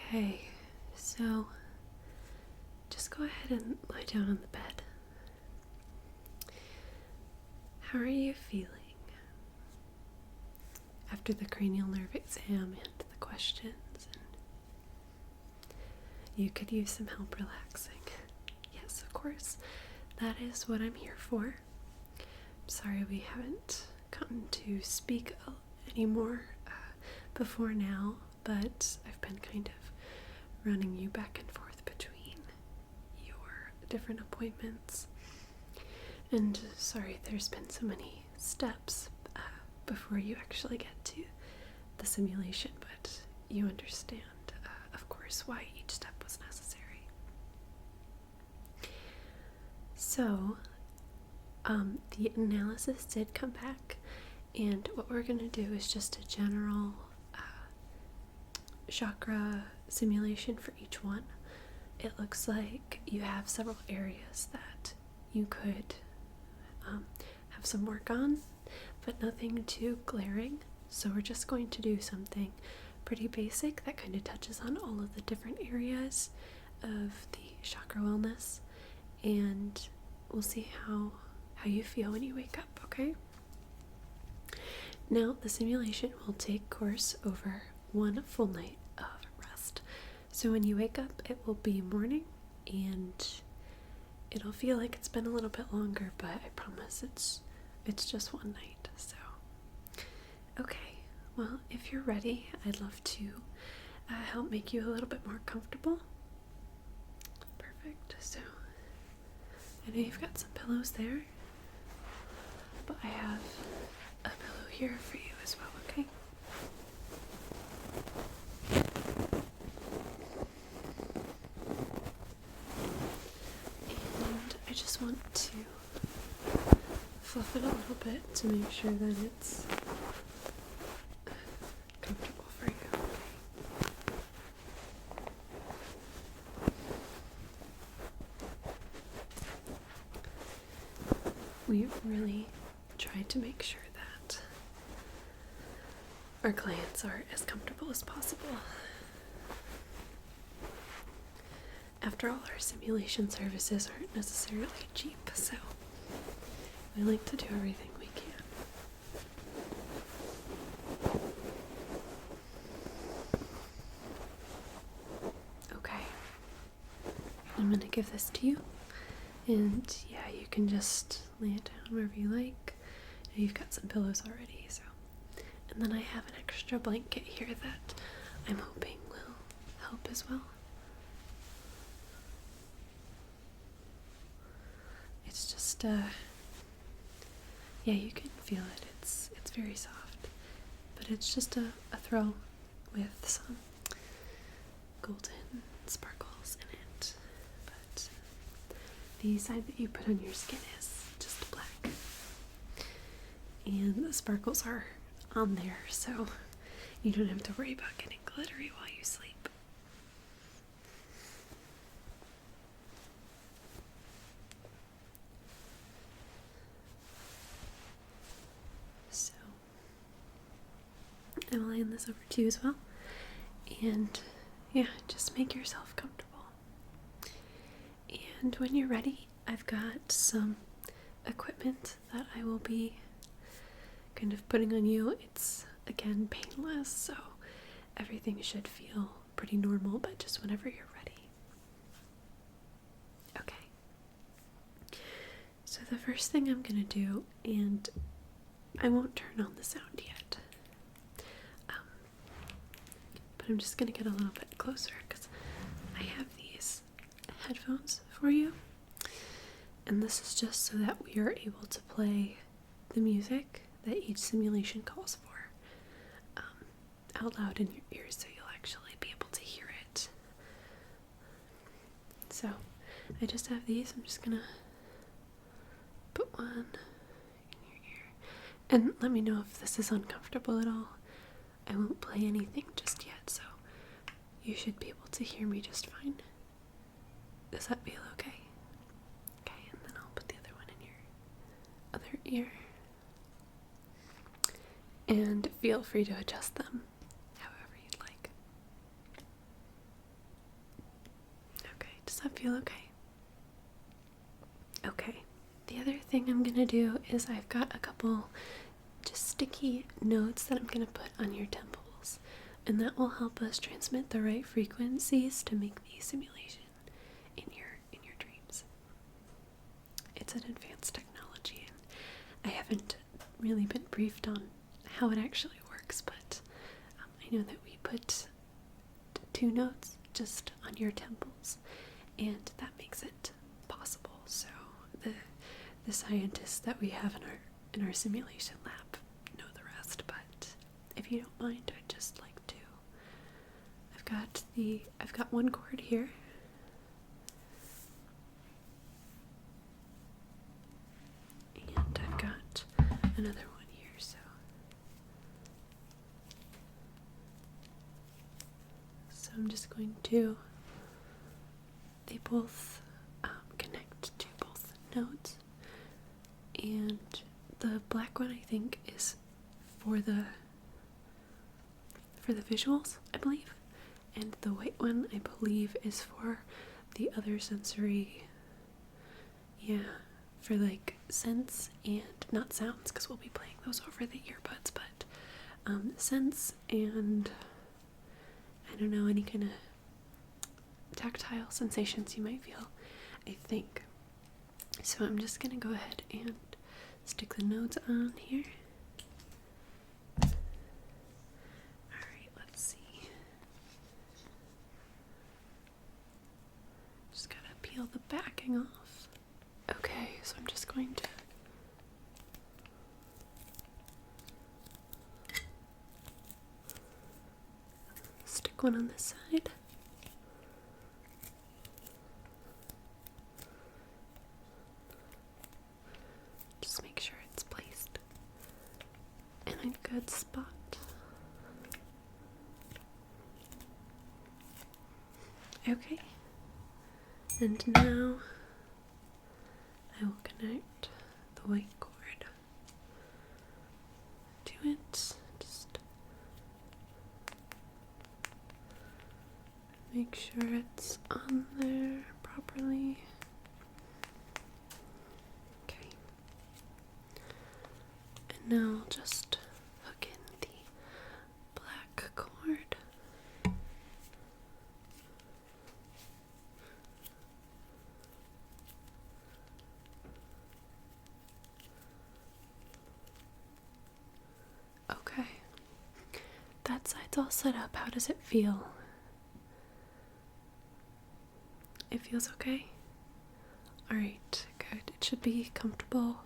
Okay, so just go ahead and lie down on the bed. How are you feeling after the cranial nerve exam and the questions? And you could use some help relaxing. Yes, of course. That is what I'm here for. I'm sorry we haven't gotten to speak anymore before now, but I've been kind of running you back and forth between your different appointments. And sorry there's been so many steps before you actually get to the simulation, but you understand, of course, why each step was necessary. So, the analysis did come back, and what we're going to do is just a general chakra simulation for each one. It looks like you have several areas that you could have some work on, but nothing too glaring. So we're just going to do something pretty basic that kind of touches on all of the different areas of the chakra wellness, and we'll see how you feel when you wake up, okay? Now, the simulation will take course over one full night of rest. So when you wake up, it will be morning, and it'll feel like it's been a little bit longer, but I promise it's just one night. So, okay, well, if you're ready, I'd love to help make you a little bit more comfortable. Perfect. So, I know you've got some pillows there, but I have a pillow here for you as well, okay? And I just want to fluff it a little bit to make sure that it's comfortable for you. We really try to make sure that our clients are as comfortable as possible. After all, our simulation services aren't necessarily cheap, so we like to do everything we can. Okay, I'm gonna give this to you, and yeah, you can just lay it down wherever you like. You've got some pillows already, so. And then I have an extra blanket here that I'm hoping will help as well. It's just, yeah, you can feel it. It's very soft, but it's just a throw with some golden sparkles in it. But the side that you put on your skin is just black, and the sparkles are on there, so you don't have to worry about getting glittery while you sleep. So I'm laying this over to you as well, and yeah, just make yourself comfortable. And when you're ready, I've got some equipment that I will be kind of putting on you. It's, again, painless, so everything should feel pretty normal, but just whenever you're ready. Okay. So the first thing I'm gonna do, and I won't turn on the sound yet, but I'm just gonna get a little bit closer because I have these headphones for you, and this is just so that we are able to play the music that each simulation calls for out loud in your ears, so you'll actually be able to hear it. So I just have these. I'm just gonna put one in your ear, and let me know if this is uncomfortable at all. I won't play anything just yet, so you should be able to hear me just fine. Does that feel okay? Okay, and then I'll put the other one in your other ear. And feel free to adjust them however you'd like. that feel okay? Okay. The other thing I'm gonna do is I've got a couple just sticky notes that I'm gonna put on your temples, and that will help us transmit the right frequencies to make the simulation in your dreams. It's an advanced technology, and I haven't really been briefed on how it actually works, but I know that we put 2 notes just on your temples, and that makes it possible. So the scientists that we have in our simulation lab know the rest, but if you don't mind, I'd just like to. I've got one cord here. And I've got another one here, so I'm just going to, they both connect to both notes, and the black one I think is for the visuals, I believe, and the white one I believe is for the other sensory, for like sense and not sounds, because we'll be playing those over the earbuds, but sense and I don't know, any kind of tactile sensations you might feel, I think. So I'm just gonna go ahead and stick the nodes on here. Alright, let's see. Just gotta peel the backing off. Okay, so I'm just going to stick one on this side. Just make sure it's placed in a good spot. Okay. And now I will connect the white cord to it. Just make sure it's on there properly. Okay. And now I'll just hook in the black cord. Okay. That side's all set up. How does it feel? It feels okay? Alright, good. It should be comfortable,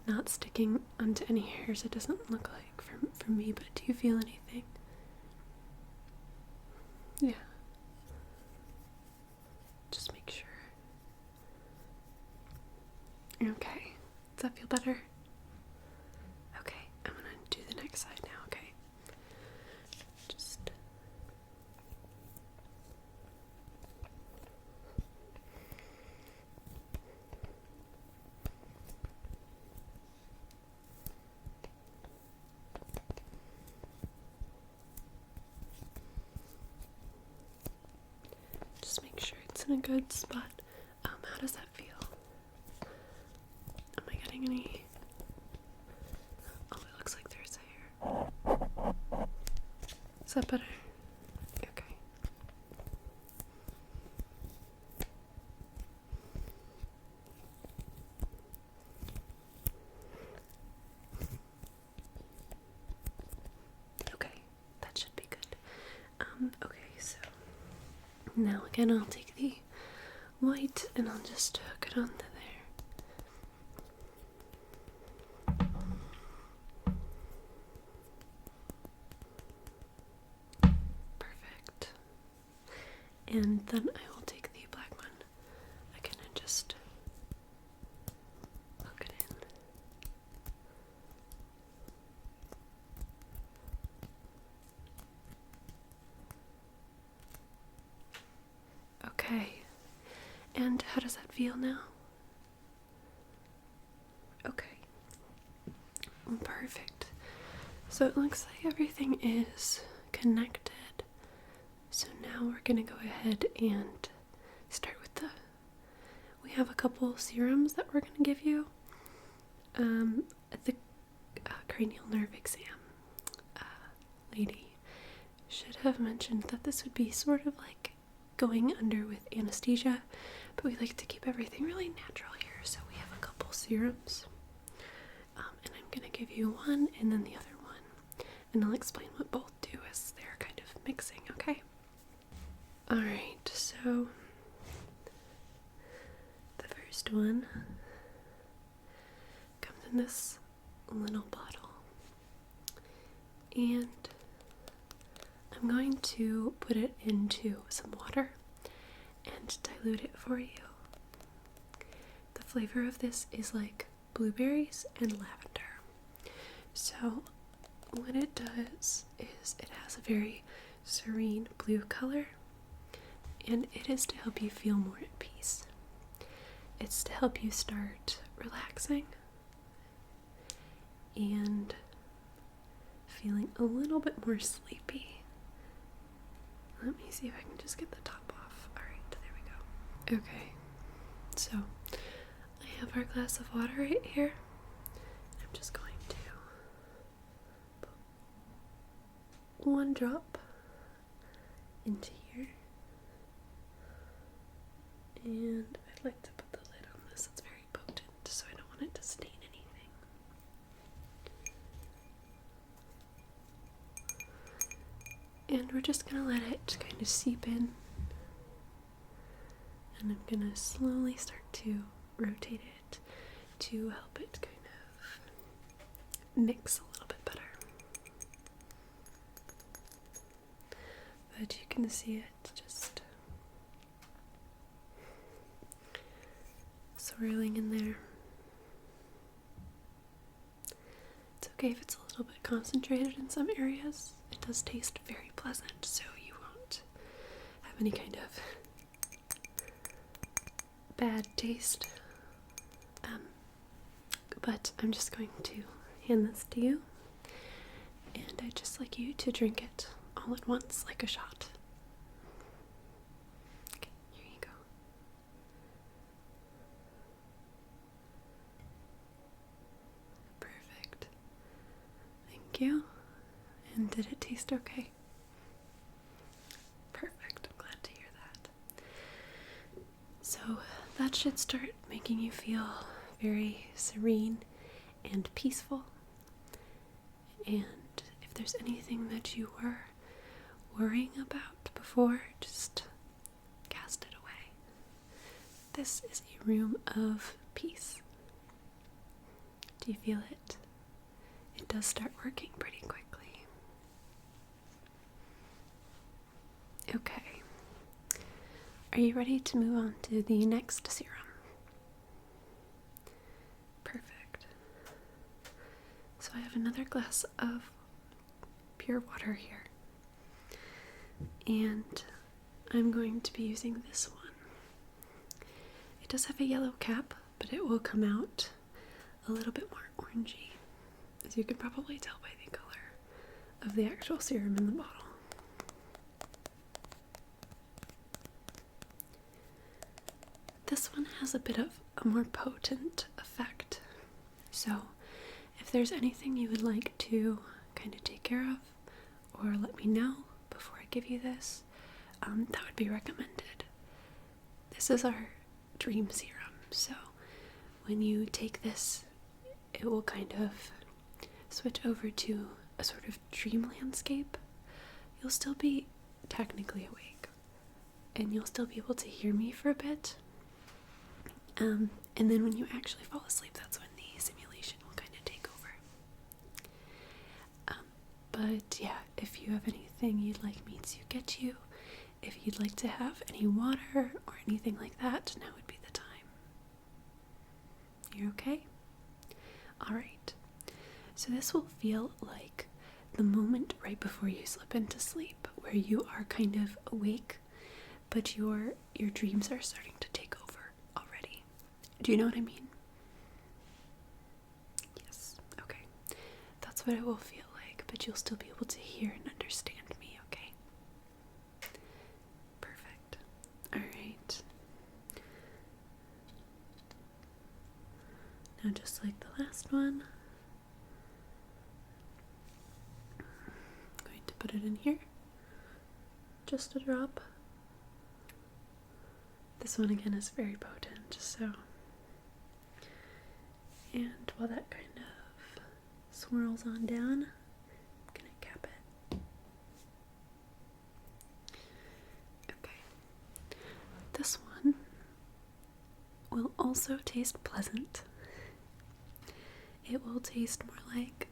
not sticking onto any hairs. It doesn't look like from me, but do you feel anything? Yeah. Just make sure. Okay. Does that feel better? Okay, I'm gonna do the next side now, okay? Just make sure it's in a good spot. How does that feel? Am I getting any? Oh, it looks like there's hair. Is that better? Okay. Okay, that should be good. Okay, so now again I'll take the white and I'll just hook it onto there. Perfect. And then I will take the black one again and just hook it in. Okay. And how does that feel now? Okay. Perfect. So it looks like everything is connected. So now we're going to go ahead and start with we have a couple serums that we're going to give you. At the cranial nerve exam lady should have mentioned that this would be sort of like going under with anesthesia, but we like to keep everything really natural here, so we have a couple serums. And I'm going to give you one and then the other one, and I'll explain what both do as they're kind of mixing, okay? Alright, so the first one comes in this little bottle, and I'm going to put it into some water and dilute it for you. The flavor of this is like blueberries and lavender. So what it does is it has a very serene blue color, and it is to help you feel more at peace. It's to help you start relaxing and feeling a little bit more sleepy. Let me see if I can just get the top off. Alright, there we go. Okay, so I have our glass of water right here. I'm just going to put one drop into here. And I'd like to put the lid on this. It's very potent, so I don't want it to stain anything. And we're just going to let it kind of seep in. And I'm going to slowly start to rotate it to help it kind of mix a little bit better. But you can see it just swirling in there. It's okay if it's a little bit concentrated in some areas. It does taste very pleasant, so you won't have any kind of bad taste. But I'm just going to hand this to you, and I'd just like you to drink it all at once like a shot. Okay, here you go. Perfect. Thank you. And did it taste okay? Perfect. I'm glad to hear that. So that should start making you feel very serene and peaceful. And if there's anything that you were worrying about before, just cast it away. This is a room of peace. Do you feel it? It does start working pretty quickly. Okay. Are you ready to move on to the next serum? Perfect. So I have another glass of pure water here. And I'm going to be using this one. It does have a yellow cap, but it will come out a little bit more orangey, as you can probably tell by the color of the actual serum in the bottle. This one has a bit of a more potent effect. So if there's anything you would like to kind of take care of or let me know before I give you this, that would be recommended. This is our dream serum, so when you take this, it will kind of switch over to a sort of dream landscape. You'll still be technically awake, and you'll still be able to hear me for a bit. And then when you actually fall asleep, that's when the simulation will kind of take over. But yeah, if you have anything you'd like me to get you, if you'd like to have any water or anything like that, now would be the time. You're okay? Alright. So this will feel like the moment right before you slip into sleep, where you are kind of awake, but your dreams are starting to take over already. Do you know what I mean? Yes. Okay. That's what it will feel like, but you'll still be able to hear and understand me, okay? Perfect. Alright. Now, just like the last one, I'm going to put it in here. Just a drop. This one again is very potent, so. And while that kind of swirls on down, I'm gonna cap it. Okay. This one will also taste pleasant. It will taste more like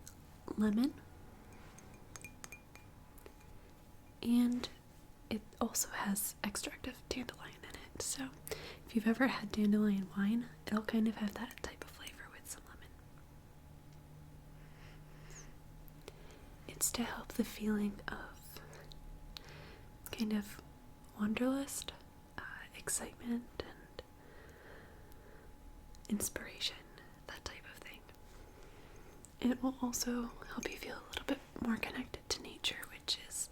lemon. And it also has extract of dandelion in it. So if you've ever had dandelion wine, it'll kind of have that type of flavor with some lemon. It's to help the feeling of kind of wanderlust, excitement, and inspiration, that type of thing. It will also help you feel a little bit more connected to nature, which is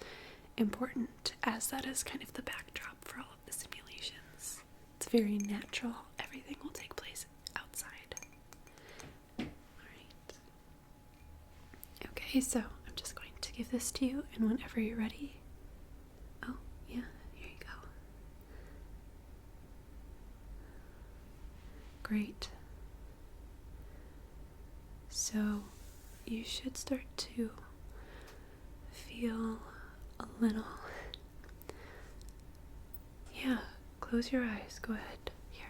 important, as that is kind of the backdrop for all of the simulations. It's very natural. Everything will take place outside. Alright. Okay, so I'm just going to give this to you, and whenever you're ready. Oh, yeah, here you go. Great. So you should start to feel a little. Yeah, close your eyes. Go ahead. Here,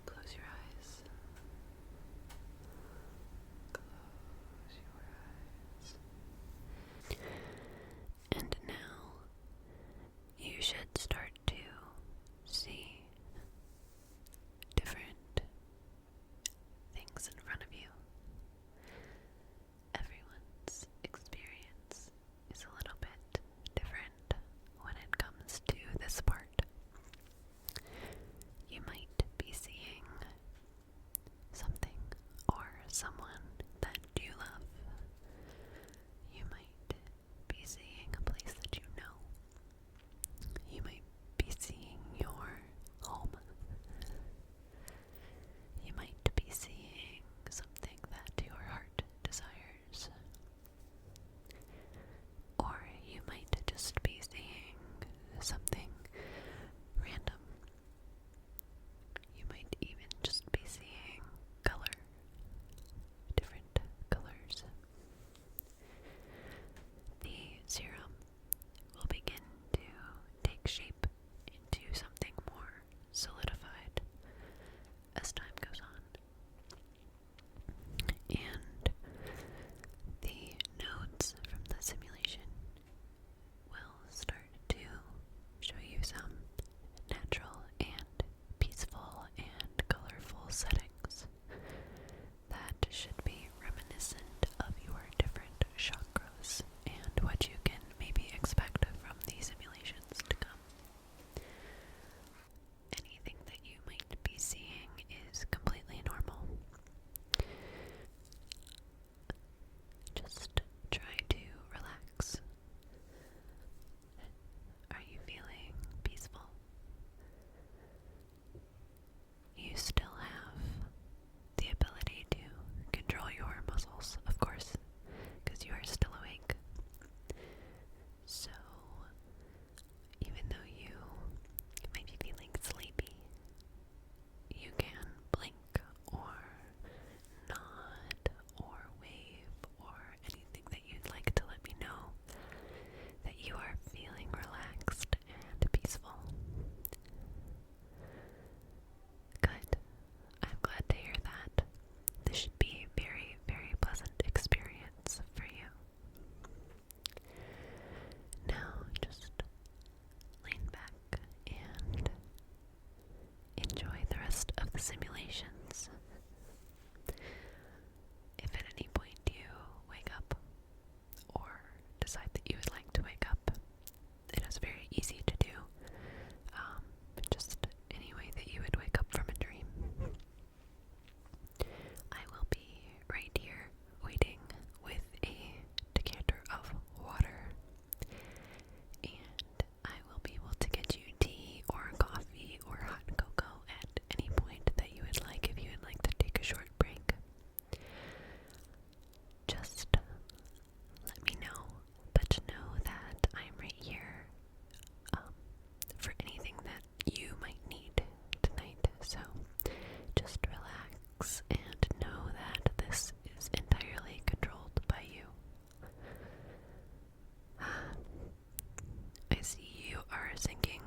close your eyes. Close your eyes. And now you should start to see different things in front of you. Everyone's experience is a little bit different when it comes to this part. You might be seeing something or someone that you love. You might be seeing a place that you know. You might be seeing your home. You might be seeing something that your heart desires. Or you might just be seeing something random. You might even just be seeing color, different colors. The serum will begin to take shape into something more solidified as time goes on. And the nodes from the simulation will start to show you some natural and peaceful and colorful settings that should be reminiscent of your different chakras and what you can maybe expect from these simulations to come. Anything that you might be seeing is completely normal. Just try to relax. Are you feeling peaceful? You still have the ability to control your muscles, of course, because you are still awake. So, even though you might be feeling sleepy, you can blink or nod or wave or anything that you'd like to let me know that you are feeling relaxed and peaceful. Good. I'm glad to hear that. This should be a very, very pleasant experience for you. Now, just lean back and enjoy the rest of the simulations. If at any point you wake up or decide that you would like to wake up, it is very easy to do. Just any way that you would wake up from a dream. I will be right here waiting with a decanter of water, and I will be able to get you tea or coffee or hot cocoa at any point that you would like if you would like to take a short break. are sinking